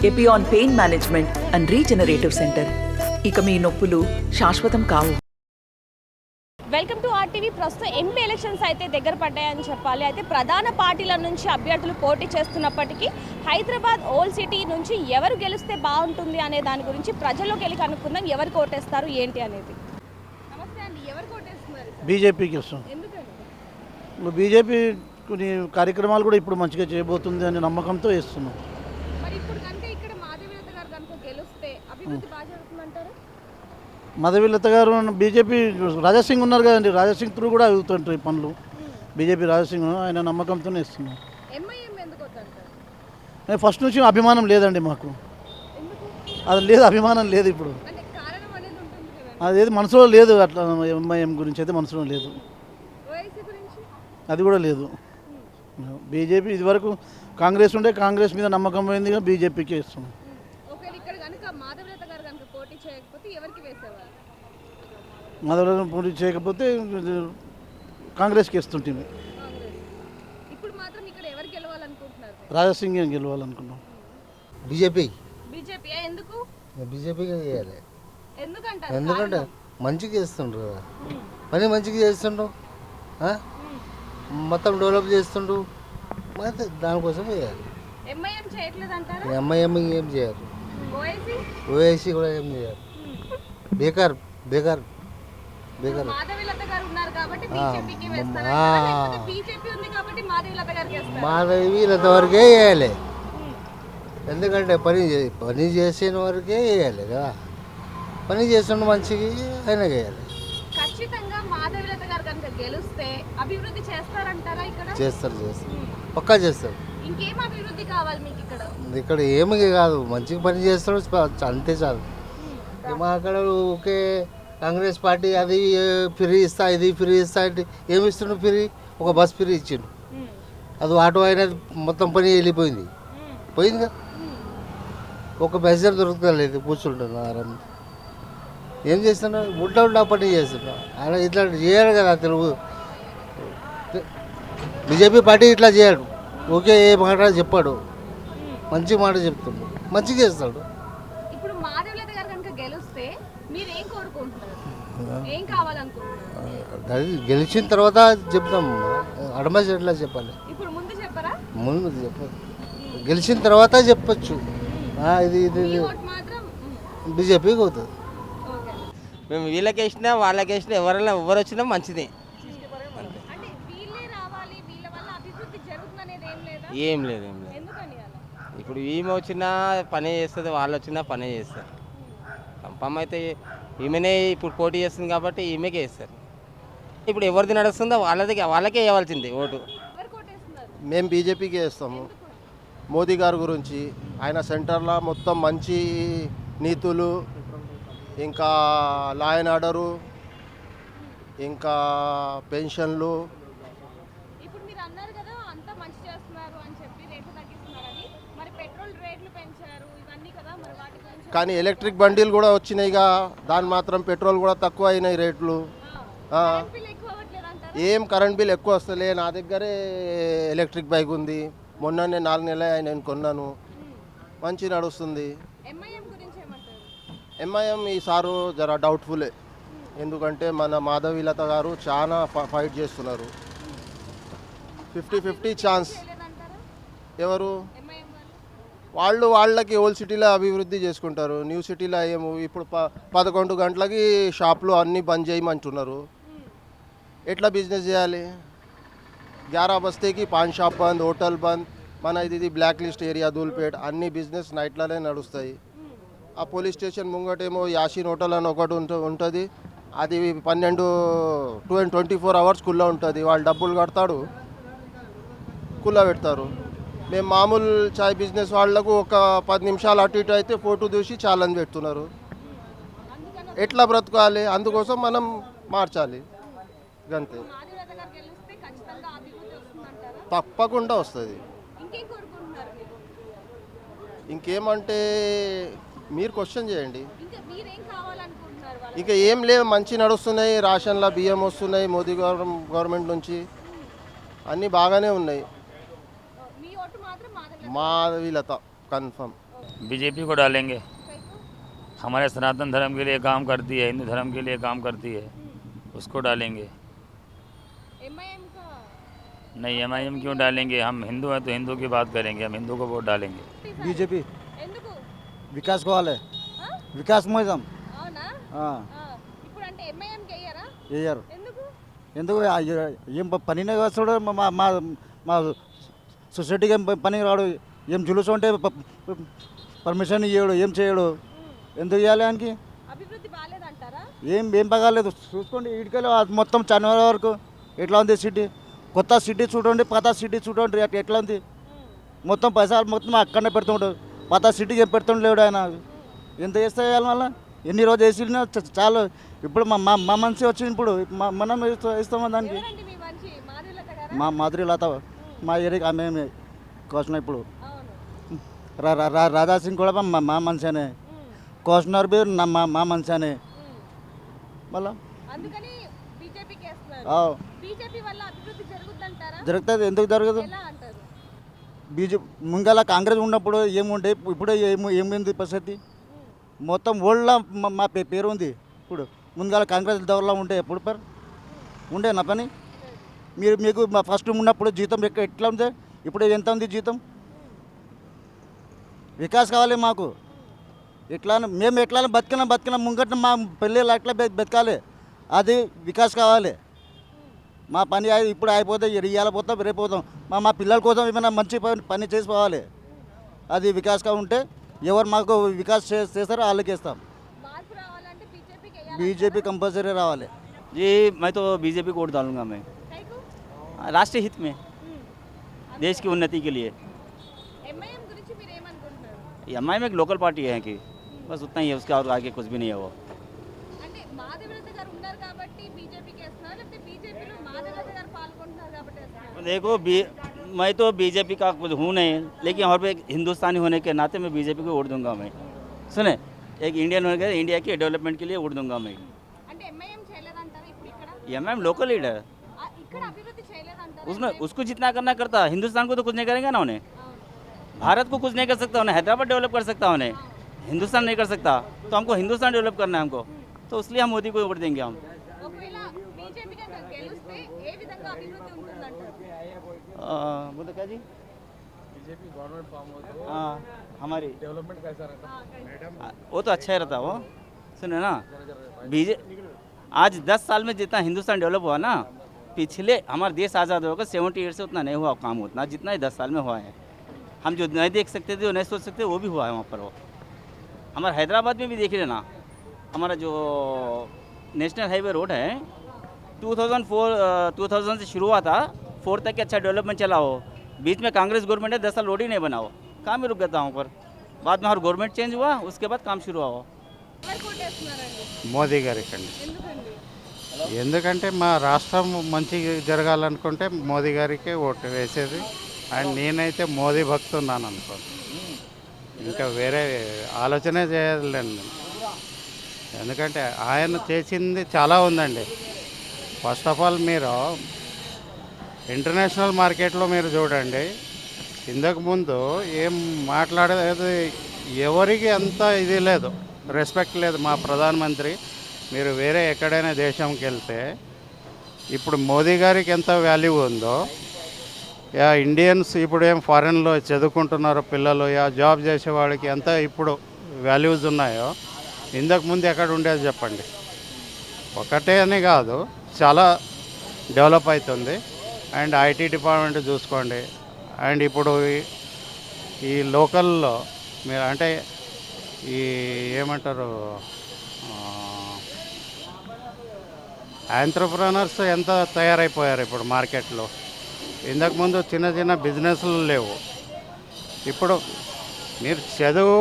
Epione pain management and regenerative centre. ఇక మీ నొప్పులు శాశ్వతం కావు. Welcome to RTV. ప్రస్తుతం ఎంపీ ఎలక్షన్స్ అయితే దగ్గర పడ్డాయని చెప్పాలి. అయితే ప్రధాన పార్టీల నుంచి అభ్యర్థులు పోటీ చేస్తున్నప్పటికీ హైదరాబాద్ ఓల్డ్ సిటీ నుంచి ఎవరు గెలిస్తే బాగుంటుంది అనే దాని గురించి ప్రజల్లోకి వెళ్ళి కనుక్కుందాం. ఎవరు కోటేస్తారు ఏంటి అనేది. నమస్తే అండి, ఎవరు కోటేస్తున్నారు? బీజేపీకి ఇస్తాం. ఎందుకని? బీజేపీ కొన్ని కార్యక్రమాలు కూడా ఇప్పుడు మంచిగా చేయబోతుంది అనే నమ్మకంతో వేస్తున్నాం. మరి ఇప్పుడు కనుక ఇక్కడ మాధవీలత గారు కనుక గెలిస్తే అభివృద్ధి బాగా జరుగుతుందంటారు? మాధవీలత గారు బీజేపీ రాజాసింగ్ ఉన్నారు కదండి, రాజాసింగ్ త్రూ కూడా అవుతుంటాయి పనులు. బీజేపీ రాజాసింగ్ ఆయన నమ్మకంతోనే ఇస్తున్నాం. ఎంఐఎం ఎందుకు వద్దంటారు? నేను ఫస్ట్ నుంచి అభిమానం లేదండి మాకు. ఎందుకు? అది లేదు, అభిమానం లేదు. ఇప్పుడు అంటే కారణం అనేది ఉంటుంది కదా. అదేది మనసులో లేదు. అట్లా ఎంఐఎం గురించి అయితే మనసులో లేదు. ఓవైసీ గురించి అది కూడా లేదు. బీజేపీ ఇదివరకు కాంగ్రెస్ ఉండే, కాంగ్రెస్ మీద నమ్మకం పోయిందిగా, బీజేపీకి ఇస్తున్నాం. ఒకవేళ ఇక్కడ కనుక మాధవీలత గారు కనుక పోటీ చేయకపోతే ఎవరికి వేసేవారు? మొదలు పోటీ చేయకపోతే కాంగ్రెస్కి ఇస్తుంటుంది. కాంగ్రెస్. ఇప్పుడు మాత్రం ఇక్కడ ఎవరు గెలవాలనుకుంటున్నారు? రాజాసింగ్ గెలవాలనుకున్నాం. BJP BJP. ఎందుకు? బీజేపీకి చేయాలి. ఎందుకంటారు? ఎందుకంటే మంచిగా చేస్తుండ్రు కదా, పని మంచిగా చేస్తుండ్రు, మొత్తం డెవలప్ చేస్తుండ్రు, మరి దానికోసం చేయాలి. ఎంఐఎం చేయట్లేదు అంటారా? ఎంఐఎం ఏం చేయరు, ఓవైసీ ఓఐసీ కూడా ఏం చేయరు. బేకార్ బేకార్ బేకార్. మాధవీలత గారు ఉన్నారు కాబట్టి బీజేపీకి వేస్తారా? లేకపోతే బీజేపీ ఉంది కాబట్టి మాధవీలత గారికి వేస్తారా? మాధవీలత వరకే వేయాలి. ఎందుకంటే పని చేసిన వరకే వేయాలి కదా, పని చేస్తుండే మంచిగా అయినా వేయాలి. ఖచ్చితంగా మాధవీలత గారు కనుక గెలిస్తే అభివృద్ధి చేస్తారంటారా? ఇక్కడ చేస్తారు పక్కా చేస్తారు. ఇంకేం అభివృద్ధి కావాలి మీకు ఇక్కడ? ఇక్కడ ఏమి కాదు, మంచిగా పని చేస్తాడు అంతే చాలు. మా అక్కడ ఓకే కాంగ్రెస్ పార్టీ అది ఫ్రీ ఇస్తా, ఇది ఫ్రీ ఇస్తా అంటే ఏమి ఇస్తుండు? ఫ్రీ ఒక బస్ ఫ్రీ ఇచ్చిండు, అది ఆటో అయినా మొత్తం పని వెళ్ళిపోయింది, పోయిందిగా. ఒక మెసేజ్ దొరుకుతలేదు, కూర్చుంటున్నా. ఏం చేస్తున్నా? ఉండా పని చేస్తున్నా. ఆయన ఇట్లా చేయడు కదా తెలుగు. బీజేపీ పార్టీ ఇట్లా చేయడు, ఓకే ఏ మాట చెప్పాడు, మంచి మాట చెప్తుండు, మంచిగా చేస్తాడు. ఇప్పుడు మాధవీలత గారు కనుక గెలిస్తే మీరు ఏం కోరుకుంటున్నారు? ఏం కావాలనుకుంటున్నారు? అది గెలిచిన తర్వాత చెప్తాం, అడ్వాన్స్ ఎట్లా చెప్పాలి, ఇప్పుడు ముందు చెప్పరా? ముందు చెప్పాలి, గెలిచిన తర్వాత చెప్పచ్చు. ఇది ఇది ఈ ఓటు మాత్రం బీజేపీకి అవుతుంది. ఓకే. మేము వీళ్ళకి వేసినా వాళ్ళకి వేసినా ఎవరు వచ్చినా మంచిదే. అంటే వీళ్ళే రావాలి, వీళ్ళ వల్ల అభివృద్ధి జరుగుతుందనేది ఏం లేదా? ఏం లేదు. ఎందుకని అలా? ఇప్పుడు ఈమె వచ్చినా పనే చేస్తుంది, వాళ్ళు వచ్చినా పనే చేస్తారు. కంపం అయితే ఈమెనే ఇప్పుడు పోటీ చేస్తుంది కాబట్టి ఈమెకే వేస్తారు. ఇప్పుడు ఎవరిది నడుస్తుందో వాళ్ళకే ఇవ్వాల్సింది ఓటు. ఎవరు కోటేస్తున్నారు? మేము బీజేపీకి వేస్తాము. మోదీ గారి గురించి, ఆయన సెంటర్లో మొత్తం మంచి నీతులు, ఇంకా లా అండ్ ఆర్డరు, ఇంకా పెన్షన్లు. ఇప్పుడు మీరు అన్నారు కదా అంతా మంచి చేస్తున్నారు అని చెప్పి, రేట్లు తగ్గిస్తున్నారని. మరి పెట్రోల్ రేట్లు పెంచారు, ఇవన్నీ కదా, మరి వాటి గురించి. కానీ ఎలక్ట్రిక్ బండిలు కూడా వచ్చినాయిగా, దాని మాత్రం పెట్రోల్ కూడా తక్కువ అయినాయి రేట్లు. బిల్ ఎక్కువ అవ్వట్లేదు అంటారా? ఏం కరెంట్ బిల్ ఎక్కువ వస్తలే. నా దగ్గరే ఎలక్ట్రిక్ బైక్ ఉంది, మొన్ననే 4 నెలలు నేను కొన్నాను, మంచి నడుస్తుంది. ఎంఐఎం గురించి ఏమంటారు? ఎంఐఎం ఈసారి జర డౌట్ఫుల్లే, ఎందుకంటే మన మాధవీలత గారు చాలా ఫైట్ చేస్తున్నారు. 50-50 ఛాన్స్. లేదంటారా ఎవరు ఎంఐఎం వాళ్ళు? వాళ్ళకి ఓల్డ్ సిటీలో అభివృద్ధి చేసుకుంటారు, న్యూ సిటీలో ఏమో ఇప్పుడు 11 గంటలకి షాపులు అన్నీ బంద్ చేయమంటున్నారు. ఎట్లా బిజినెస్ చేయాలి? 11 బస్తేకి పాన్ షాప్ బంద్, హోటల్ బంద్. మన ఇది బ్లాక్ లిస్ట్ ఏరియా ధూల్పేట్, అన్ని బిజినెస్ నైట్లోనే నడుస్తాయి. ఆ పోలీస్ స్టేషన్ ముంగటేమో యాసిన్ హోటల్ అని ఒకటి ఉంటుంది, అది 24 అవర్స్ కుల్లా ఉంటుంది. వాళ్ళు డబ్బులు కడతాడు, కుల్లా పెడతారు. మేము మామూలు చాయ్ బిజినెస్ వాళ్ళకు ఒక 10 నిమిషాలు అటు ఇటు అయితే ఫోటో చూసి ఛాలెంజ్ పెడుతున్నారు. ఎట్లా బ్రతకాలి? అందుకోసం మనం మార్చాలి, అంతే. మాధవీలత గారు గెలిస్తే ఖచ్చితంగా అభివృద్ధి వస్తుందంటారా? తప్పకుండా వస్తుంది. ఇంకేం కోరుకుంటున్నారు మీరు? ఇంకేమంటే మీరు క్వశ్చన్ చేయండి. ఇంకా మీరేం కావాలనుకుంటున్నారు వాళ్ళకి? ఇక ఏం లేవు, మంచి నడుస్తున్నాయి. రేషన్ల బియ్యం వస్తున్నాయి మోదీ గవర్నమెంట్ నుంచి, అన్నీ బాగానే ఉన్నాయి. మీ ఓటు మాత్రం మాధవీలత. మాధవీలత కన్ఫర్మ్. बीजेपी को डालेंगे। हमारे सनातन धर्म के लिए काम करती है, हिंदू धर्म के लिए काम करती है, उसको डालेंगे। ఎంఐఎం का नहीं एमआईएम क्यों डालेंगे? हम हिंदू हैं तो हिंदू की बात करेंगे, हम हिंदू को वोट डालेंगे। బీజేపీ ఎందుకు వికాస్ కావాలి ఆ? వికాస్ మోదాం అవునా ఆ. ఇప్పుడు అంటే ఎంఐఎం కి అయ్యారా వేయరు ఎందుకు ఎందుకు ఏం పనినే వస్తాడు మా మా మా సొసైటీకి ఏం పని రాడు, ఏం జులుసు ఉంటే పర్మిషన్ ఇవ్వడు, ఏం చేయడు, ఎందుకు ఇవ్వాలి ఆయనకి? అభివృద్ధి బాగాలేదంటారా ఏం బాగాలేదు. చూసుకోండి ఇటుకలు మొత్తం చనిపోయే వరకు ఎట్లా ఉంది సిటీ, కొత్త సిటీ చూడండి, పాత సిటీ చూడండి ఎట్లా ఉంది. మొత్తం పైసలు మొత్తం అక్కడనే పెడుతుంటాడు, పాత సిటీకి ఏం పెడుతుండలేడు ఆయన. ఎంత చేస్తే వేయాలి మళ్ళీ? ఎన్ని రోజులు వేసినా చాలు. ఇప్పుడు మా మా మా మనిషి వచ్చింది, ఇప్పుడు మనం ఇస్తామా దానికి? ఎవరండి మీ మంచి మాధులత గారా మా మాదిరి లత మా ఏరియా ఆమె కోసిన ఇప్పుడు అవును రాధా సింగ్ కూడా మా మనిషినే, కోసినారు బి మా మనిషినే. మళ్ళా అందుకని బీజేపీకి వేస్తున్నారు. బీజేపీ వల్ల అభివృద్ధి జరుగుద్దంటారా? జరుగుతుంది, ఎందుకు జరగదు? ఎలా అంటారు? బీజేపీ ముంగల కాంగ్రెస్ ఉన్నప్పుడు ఏముండే, ఇప్పుడే ఏమైంది పరిస్థితి? మొత్తం ఓళ్ళ మా పేరు ఉంది. ఇప్పుడు ముందుగా కాంగ్రెస్ దౌర్లో ఉంటే ఎప్పుడు పర్ ఉండే నా పని. మీకు మా ఫస్ట్ ఉన్నప్పుడు జీతం ఎట్లా ఉంది, ఇప్పుడు ఎంత ఉంది జీతం? వికాస్ కావాలి మాకు. ఎట్లా మేము ఎట్లా బతికినా ముంగట మా పిల్లలు ఎట్లా బతకాలి, అది వికాస్ కావాలి. మా పని ఇప్పుడు అయిపోతే ఇయ్యాల పోతాం, రేపు పోతాం. మా పిల్లల కోసం ఏమైనా మంచి పని చేసుకోవాలి. అది వికాస్గా ఉంటే ఎవరు మాకు వికాస్ చేస్తారో వాళ్ళకి ఇస్తాం. మార్పు రావాలంటే బీజేపీకి బీజేపీ కంపల్సరీ రావాలి. जी मैं तो बीजेपी को वोट डालूंगा मैं, राष्ट्रीय हित में, देश की उन्नति के लिए। ఎంఐఎం గురించి మీరు ఏమనుకుంటున్నారు? एम में एक लोकल पार्टी है कि बस उतना ही है, उसके और आगे कुछ भी नहीं है वो। అంటే మాధవీలత గారు ఉన్నారు కాబట్టి బీజేపీకి వేస్తున్నారు, లేకపోతే బీజేపీలో మాధవీలత గారు పాల్గొంటున్నారు కాబట్టి వేస్తున్నారు? देखो मैं तो बीजेपी का कुछ हूँ नहीं, लेकिन यहाँ पे एक हिंदुस्तानी होने के नाते मैं बीजेपी को वोट दूंगा मैं। सुने, एक इंडियन होने के इंडिया के डेवलपमेंट के लिए वोट दूंगा मैं। అంటే ఎంఐఎం చేయలేదంటారా ఇప్పుడు ఇక్కడ? एम लोकल लीडर, ఇక్కడ అభివృద్ధి చేయలేదంటారా? उसमें उसको जितना करना करता, हिंदुस्तान को तो कुछ नहीं करेंगे ना उन्हें, అవును. भारत को कुछ नहीं कर सकता उन्हें, हैदराबाद डेवलप कर सकता उन्हें, हिंदुस्तान नहीं कर सकता, तो हमको हिंदुस्तान डेवलप करना है हमको, तो इसलिए हम मोदी को वोट देंगे हम। ఒకవేళ బీజేపీ కనుక గెలిస్తే ఏ విధంగా అభివృద్ధి ఉంటుందంటారు? बोलते क्या जी? बीजेपी गवर्नमेंट फॉर्म हो तो हाँ हमारी डेवलपमेंट कैसा रहता? वो तो अच्छा ही रहता वो। सुने ना, बीजे आज 10 साल में जितना हिंदुस्तान डेवलप हुआ ना, पिछले हमारा देश आज़ाद होकर 70 ईयर से उतना नहीं हुआ काम, उतना जितना ही 10 साल में हुआ है। हम जो नहीं देख सकते थे, जो नहीं सोच सकते, वो भी हुआ है वहाँ पर वो। हमारा हैदराबाद में भी देख लेना, हमारा जो नेशनल हाईवे रोड है 2000 से शुरू हुआ था, 4 तक अच्छा डेवलपमेंट चला हो। बीच में कांग्रेस गवर्नमेंट है, 10 साल रोड ही नहीं बना हो, काम ही रुक गया था वहाँ पर। बाद में हमारा गवर्नमेंट चेंज हुआ, उसके बाद काम शुरू हुआ। ఎవరు కోటేస్తున్నారండి? మోదీ గారికి అండి. ఎందుకండి? ఎందుకంటే మా రాష్ట్రం మంచి జరగాలనుకుంటే మోదీ గారికి ఓటు వేసేది. అండ్ నేనైతే మోదీ భక్తున్నాను అనుకో, ఇంకా వేరే ఆలోచనే చేయలేండి. ఎందుకంటే ఆయన చేసింది చాలా ఉందండి. ఫస్ట్ ఆఫ్ ఆల్ మీరు ఇంటర్నేషనల్ మార్కెట్లో మీరు చూడండి, ఇంతకుముందు ఏం మాట్లాడేది ఎవరికి అంత ఇది లేదు, రెస్పెక్ట్ లేదు. మా ప్రధానమంత్రి మీరు వేరే ఎక్కడైనా దేశంకి వెళ్తే ఇప్పుడు మోదీ గారికి ఎంత వాల్యూ ఉందో, యా ఇండియన్స్ ఇప్పుడు ఏం ఫారెన్లో చదువుకుంటున్నారో పిల్లలు, యా జాబ్ చేసేవాడికి ఎంత ఇప్పుడు వాల్యూస్ ఉన్నాయో ఇంతకుముందు ఎక్కడ ఉండేది చెప్పండి. ఒకటే అని కాదు, చాలా డెవలప్ అవుతుంది. అండ్ ఐటీ డిపార్ట్మెంట్ చూసుకోండి. అండ్ ఇప్పుడు ఈ లోకల్లో మీరు అంటే ఈ ఏమంటారు ఆంట్రప్రనర్స్ ఎంత తయారైపోయారు ఇప్పుడు మార్కెట్లో. ఇంతకుముందు చిన్న చిన్న బిజినెస్లు లేవు. ఇప్పుడు మీరు చదువు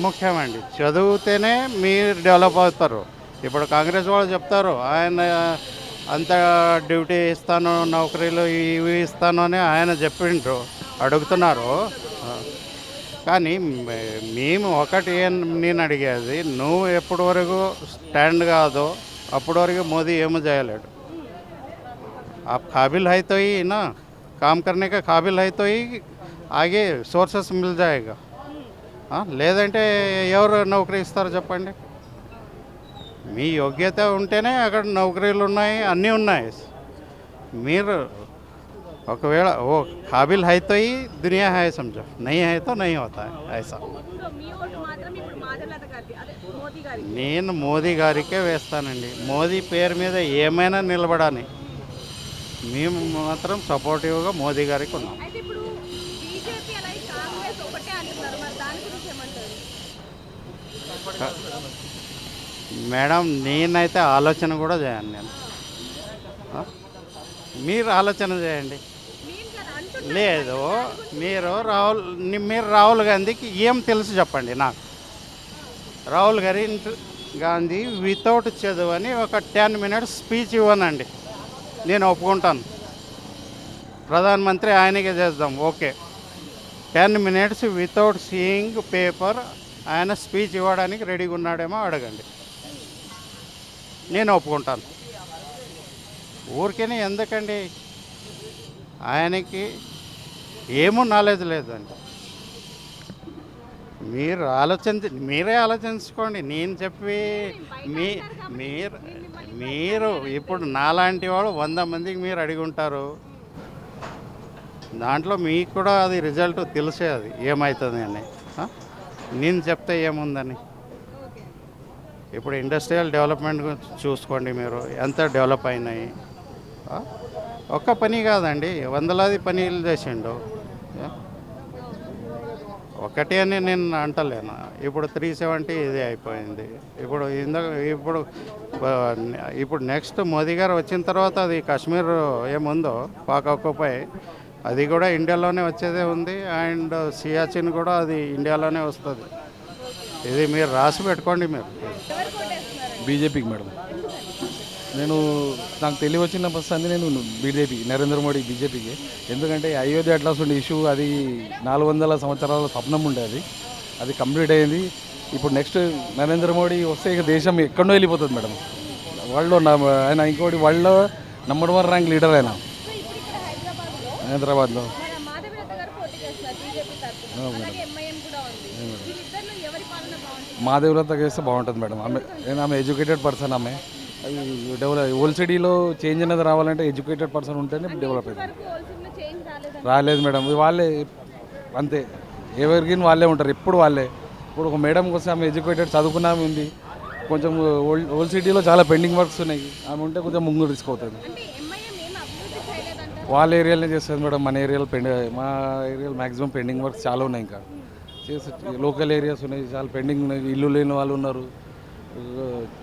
ముఖ్యమండి. చదివితేనే మీరు డెవలప్ అవుతారు. ఇప్పుడు కాంగ్రెస్ వాళ్ళు చెప్తారు ఆయన అంత డ్యూటీ ఇస్తాను, నౌకరీలు ఇవి ఇస్తాను అని ఆయన చెప్పిండ్రు, అడుగుతున్నారు. కానీ మేము ఒకటి నేను అడిగేది, నువ్వు ఎప్పటి వరకు స్టాండ్ కాదో అప్పటి వరకు మోదీ ఏమో చేయలేడు. आप काबिल है तो ही ना, काम करने का काबिल है तो ही आगे सोर्सेस मिल जाएगा. లేదంటే ఎవరు నౌకరీ ఇస్తారో చెప్పండి. మీ యోగ్యత ఉంటేనే అక్కడ నౌకరీలు ఉన్నాయి, అన్నీ ఉన్నాయి. మీరు ఒకవేళ ఓ काबिल है तो ही दुनिया है समझो, नहीं है तो नहीं होता है ऐसा. సో మీ ఓటు మాత్రం ఇప్పుడు మాధవలత గారికి, అదే మోదీ గారికి. నేను మోదీ గారికే వేస్తానండి. మోదీ పేరు మీద ఏమైనా నిలబడాలి. మేము మాత్రం సపోర్టివ్గా మోదీ గారికి ఉన్నాం. అయితే ఇప్పుడు బీజేపీ అలాగే కాంగ్రెస్ ఒకటే అంటున్నారు, మరి దాని గురించి ఏమంటారు? మేడం నేనైతే ఆలోచన కూడా చేయను. నేను మీరు ఆలోచన చేయండి. లేదు మీరు రాహుల్ గాంధీకి ఏం తెలుసు చెప్పండి నాకు. రాహుల్ గాంధీ వితౌట్ చదువు అని ఒక 10 minutes స్పీచ్ ఇవ్వనండి, నేను ఒప్పుకుంటాను. ప్రధానమంత్రి ఆయనకే చేద్దాం, okay. 10 minutes without seeing paper ఆయన స్పీచ్ ఇవ్వడానికి రెడీగా ఉన్నాడేమో అడగండి, నేను ఒప్పుకుంటాను. ఊరికేనే ఎందుకండి, ఆయనకి ఏమో నాలెడ్జ్ లేదండి. మీరే ఆలోచించుకోండి. నేను చెప్పి మీరు ఇప్పుడు నాలాంటి వాడు 100 మందికి మీరు అడిగి ఉంటారు. దాంట్లో మీకు కూడా అది రిజల్ట్ తెలిసే అది ఏమవుతుంది అని. నేను చెప్తే ఏముందని. ఇప్పుడు ఇండస్ట్రియల్ డెవలప్మెంట్ చూసుకోండి, మీరు ఎంత డెవలప్ అయినాయి. ఒక్క పని కాదండి, వందలాది పనులు చేసిండు. ఒకటి అని నేను అంటలేను. ఇప్పుడు 370 ఇది అయిపోయింది. ఇప్పుడు నెక్స్ట్ మోదీ గారు వచ్చిన తర్వాత అది కాశ్మీర్ ఏముందో పాక్ ఆక్యుపై, అది కూడా ఇండియాలోనే వచ్చేదే ఉంది. అండ్ సియాచిన్ కూడా అది ఇండియాలోనే వస్తుంది. ఇది మీరు రాసి పెట్టుకోండి. మీరు బీజేపీకి మేడం, నాకు తెలివి వచ్చిన ఫస్ట్ అంది నేను బీజేపీ, నరేంద్ర మోడీ బీజేపీకి. ఎందుకంటే అయోధ్య అట్లాస్ ఉండే ఇష్యూ అది 400 సంవత్సరాల స్వప్నం ఉండేది, అది కంప్లీట్ అయింది. ఇప్పుడు నెక్స్ట్ నరేంద్ర మోడీ వస్తే ఇక దేశం ఎక్కడో వెళ్ళిపోతుంది మేడం. వరల్డ్లో ఆయన ఇంకోటి వరల్డ్లో నంబర్ 1 ర్యాంక్ లీడర్ ఆయన హైదరాబాద్లో. మాధవలత చేస్తే బాగుంటుంది మేడం. ఆమె ఎడ్యుకేటెడ్ పర్సన్. ఆమె డెవలప్ ఓల్డ్ సిటీలో చేంజ్ అనేది రావాలంటే ఎడ్యుకేటెడ్ పర్సన్ ఉంటేనే డెవలప్ అవుతుంది. రాలేదు మేడం, వాళ్ళే అంతే, ఎవరికి వాళ్ళే ఉంటారు ఎప్పుడు వాళ్ళే. ఇప్పుడు ఒక మేడం కోసం ఆమె ఎడ్యుకేటెడ్ చదువుకున్నామే ఉంది. కొంచెం ఓల్డ్ సిటీలో చాలా పెండింగ్ వర్క్స్ ఉన్నాయి, ఆమె ఉంటే కొంచెం ముందు రిస్క్ అవుతుంది. వాళ్ళ ఏరియాలోనే చేస్తుంది మేడం. మా ఏరియాలో మ్యాక్సిమం పెండింగ్ వర్క్స్ చాలా ఉన్నాయి. ఇంకా చేసి లోకల్ ఏరియాస్ ఉన్నాయి, చాలా పెండింగ్ ఉన్నాయి. ఇల్లు లేని వాళ్ళు ఉన్నారు,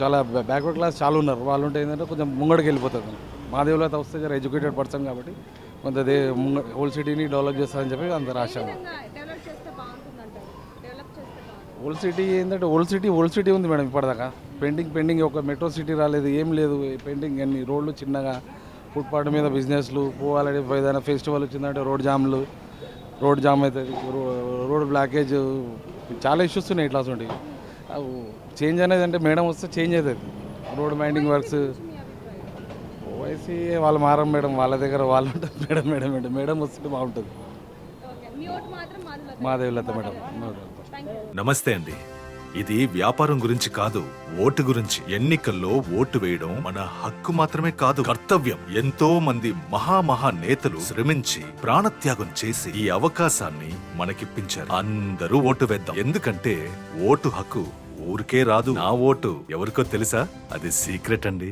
చాలా బ్యాక్వర్డ్ క్లాస్ చాలా ఉన్నారు. వాళ్ళు ఉంటే ఏంటంటే కొంచెం ముంగడికి వెళ్ళిపోతుంది. మాధవలత వస్తే జర ఎడ్యుకేటెడ్ పర్సన్ కాబట్టి కొంత ఓల్డ్ సిటీని డెవలప్ చేస్తారని చెప్పి అందరు ఆశ. ఓల్డ్ సిటీ ఏంటంటే ఓల్డ్ సిటీ ఉంది మేడం. ఇప్పటిదాకా పెండింగ్ ఒక మెట్రో సిటీ రాలేదు, ఏం లేదు. పెండింగ్ అన్ని రోడ్లు చిన్నగా, ఫుట్పాత్ మీద బిజినెస్లు పోవాలంటే ఏదైనా ఫెస్టివల్ వచ్చిందంటే రోడ్ జామ్ అవుతుంది, రోడ్ బ్లాకేజ్, చాలా ఇష్యూస్ ఉన్నాయి. ఇట్లా ఉంటాయి. చేంజ్ అనేది అంటే మేడం వస్తే చేంజ్ అవుతుంది. రోడ్ మైండింగ్ వర్క్స్ ఓవైసీ వాళ్ళు మారం మేడం, వాళ్ళ దగ్గర వాళ్ళు ఉంటుంది. మేడం వస్తుంటే బాగుంటుంది. మాధవలత మేడం. నమస్తే అండి. ఇది వ్యాపారం గురించి కాదు, ఓటు గురించి. ఎన్నికల్లో ఓటు వేయడం మన హక్కు మాత్రమే కాదు, కర్తవ్యం. ఎంతో మంది మహా నేతలు శ్రమించి ప్రాణత్యాగం చేసి ఈ అవకాశాన్ని మనకిప్పించారు. అందరూ ఓటు వేద్దాం. ఎందుకంటే ఓటు హక్కు ఊరికే రాదు. నా ఓటు ఎవరికో తెలుసా? అది సీక్రెట్ అండి.